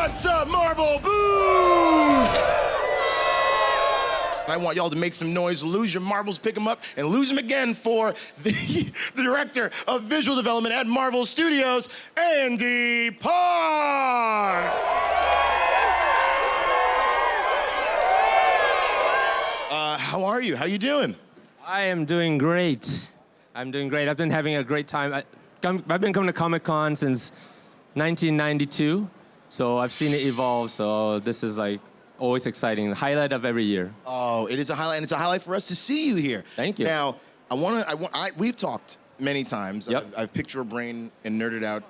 What's up, Marvel? Boo! I want y'all to make some noise, lose your marbles, pick them up, and lose them again for the director of visual development at Marvel Studios, Andy Park. How are you? How you doing? I am doing great. I'm doing great. I've been having a great time. I've been coming to Comic-Con since 1992, so I've seen it evolve, so this is like always exciting. The highlight of every year. Oh, it is a highlight, and it's a highlight for us to see you here. Thank you. Now, we've talked many times. Yep. I've picked your brain and nerded out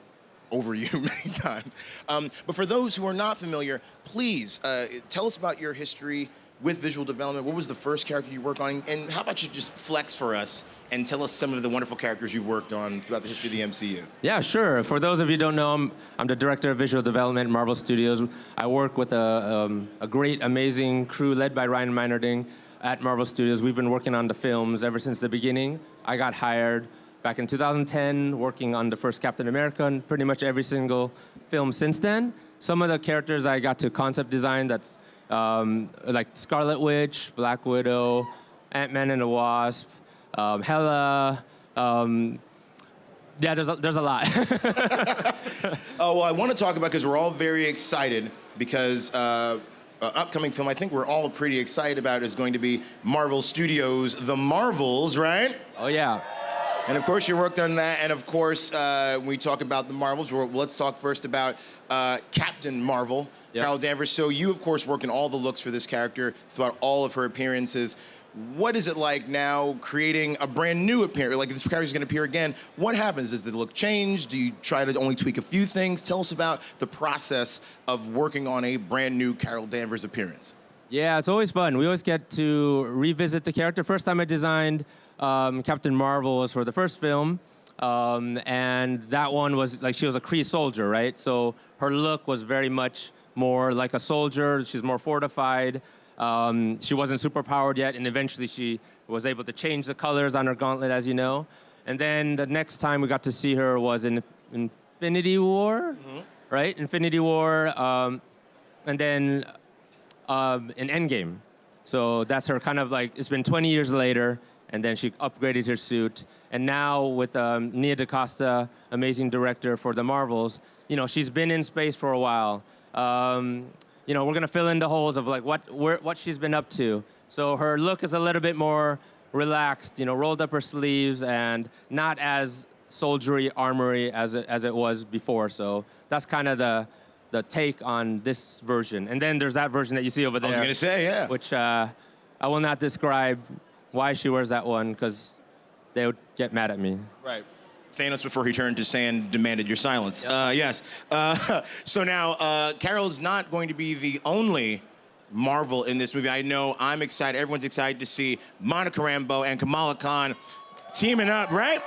over you many times. But for those who are not familiar, please tell us about your history with visual development. What was the first character you worked on? And how about you just flex for us and tell us some of the wonderful characters you've worked on throughout the history of the MCU? Yeah, sure. For those of you who don't know, I'm the director of visual development at Marvel Studios. I work with a great, amazing crew led by Ryan Meinerding at Marvel Studios. We've been working on the films ever since the beginning. I got hired back in 2010, working on the first Captain America and pretty much every single film since then. Some of the characters I got to concept design, that's like Scarlet Witch, Black Widow, Ant-Man and the Wasp, Hela. Yeah, there's a lot. Oh, well, I want to talk about, because we're all very excited, because upcoming film I think we're all pretty excited about is going to be Marvel Studios' The Marvels, right? Oh, yeah. And of course, you worked on that. And of course, when we talk about the Marvels, let's talk first about Captain Marvel, Yep. Carol Danvers. So you, of course, worked in all the looks for this character throughout all of her appearances. What is it like now creating a brand new appearance? Like, this character's going to appear again. What happens? Does the look change? Do you try to only tweak a few things? Tell us about the process of working on a brand new Carol Danvers appearance. Yeah, it's always fun. We always get to revisit the character. First time I designed Captain Marvel was for the first film. And that one was like, she was a Kree soldier, right? So her look was very much more like a soldier. She's more fortified. She wasn't super powered yet, and eventually she was able to change the colors on her gauntlet, as you know. And then the next time we got to see her was in Infinity War, right? Infinity War, and then in Endgame. So that's her kind of like, it's been 20 years later, and then she upgraded her suit. And now with Nia DaCosta, amazing director for the Marvels, you know, she's been in space for a while. You know, we're gonna fill in the holes of like what she's been up to. So her look is a little bit more relaxed, you know, rolled up her sleeves and not as soldiery, armory as it was before. So that's kind of the take on this version. And then there's that version that you see over there. I was gonna say, yeah. Which I will not describe why she wears that one, because they would get mad at me. Right. Thanos, before he turned to sand, demanded your silence. Yep. Yes. So now, Carol is not going to be the only Marvel in this movie. I know I'm excited. Everyone's excited to see Monica Rambeau and Kamala Khan teaming up, right?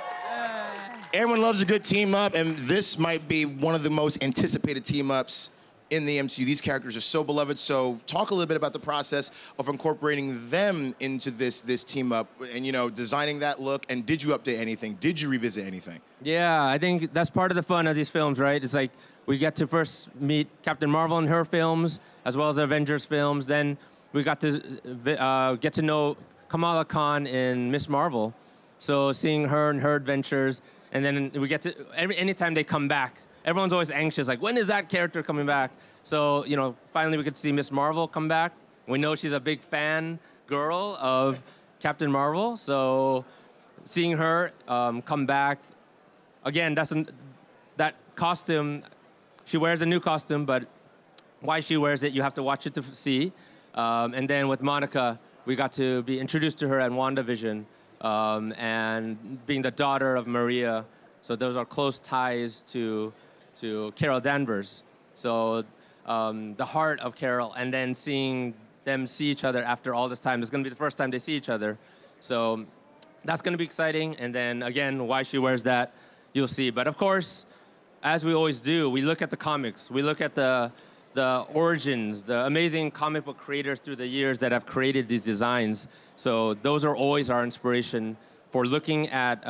Everyone loves a good team up, and this might be one of the most anticipated team ups in the MCU. These characters are so beloved. So talk a little bit about the process of incorporating them into this team up and, you know, designing that look. And did you update anything? Did you revisit anything? Yeah, I think that's part of the fun of these films, right? It's like we get to first meet Captain Marvel in her films, as well as the Avengers films. Then we got to get to know Kamala Khan in Miss Marvel. So seeing her and her adventures, and then we get to, anytime they come back, everyone's always anxious, like, when is that character coming back? So, you know, finally we could see Miss Marvel come back. We know she's a big fan girl of Captain Marvel, so seeing her come back, again, that costume, she wears a new costume, but why she wears it, you have to watch it to see. And then with Monica, we got to be introduced to her at WandaVision, and being the daughter of Maria, so those are close ties to Carol Danvers. So the heart of Carol, and then seeing them see each other after all this time. It's gonna be the first time they see each other. So that's gonna be exciting. And then again, why she wears that, you'll see. But of course, as we always do, we look at the comics. We look at the origins, the amazing comic book creators through the years that have created these designs. So those are always our inspiration for looking at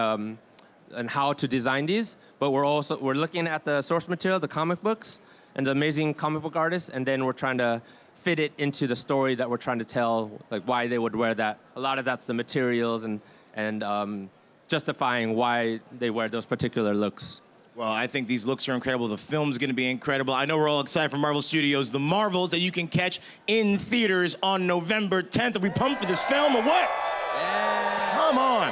and how to design these, but we're looking at the source material, the comic books, and the amazing comic book artists, and then we're trying to fit it into the story that we're trying to tell, like why they would wear that. A lot of that's the materials and justifying why they wear those particular looks. Well, I think these looks are incredible. The film's going to be incredible. I know we're all excited for Marvel Studios' The Marvels that you can catch in theaters on November 10th. Are we pumped for this film or what? Yeah. Come on.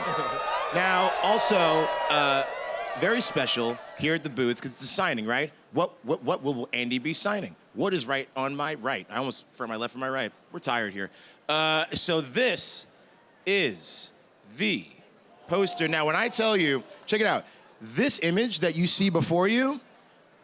Now, also, very special here at the booth, because it's a signing, right? What will Andy be signing? What is right on my right? I almost from my left and my right. We're tired here. So this is the poster. Now, when I tell you, check it out. This image that you see before you,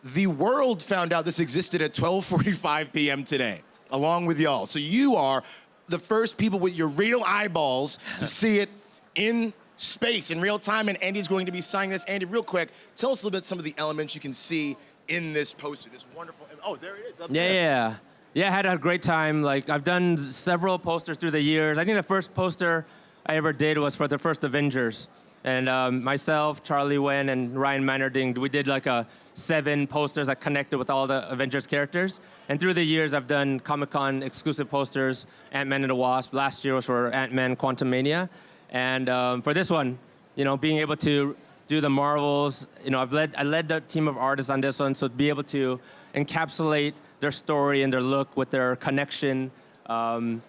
the world found out this existed at 12:45 p.m. today, along with y'all. So you are the first people with your real eyeballs to see it in space, in real time, and Andy's going to be signing this. Andy, real quick, tell us a little bit some of the elements you can see in this poster, this wonderful, oh, there it is, up there. Yeah, I had a great time. Like, I've done several posters through the years. I think the first poster I ever did was for the first Avengers. And myself, Charlie Wen, and Ryan Mannerding, we did like 7 posters that connected with all the Avengers characters. And through the years, I've done Comic-Con exclusive posters, Ant-Man and the Wasp. Last year was for Ant-Man Quantumania. And for this one, you know, being able to do the Marvels, you know, I led the team of artists on this one, so to be able to encapsulate their story and their look with their connection, and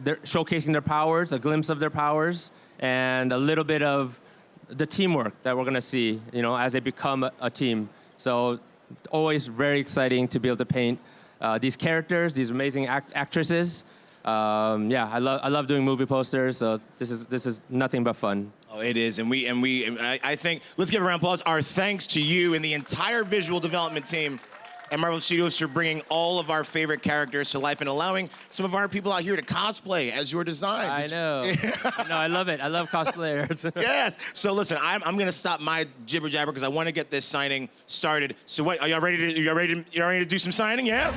they're showcasing their powers, a glimpse of their powers, and a little bit of the teamwork that we're gonna see, you know, as they become a team. So always very exciting to be able to paint these characters, these amazing actresses. Yeah, I love doing movie posters, so this is nothing but fun. Oh, it is, and I think, let's give a round of applause. Our thanks to you and the entire visual development team at Marvel Studios for bringing all of our favorite characters to life and allowing some of our people out here to cosplay as your designs. I know. No, I love it. I love cosplayers. Yes. So listen, I'm going to stop my jibber jabber because I want to get this signing started. So what? Are y'all ready to do some signing? Yeah.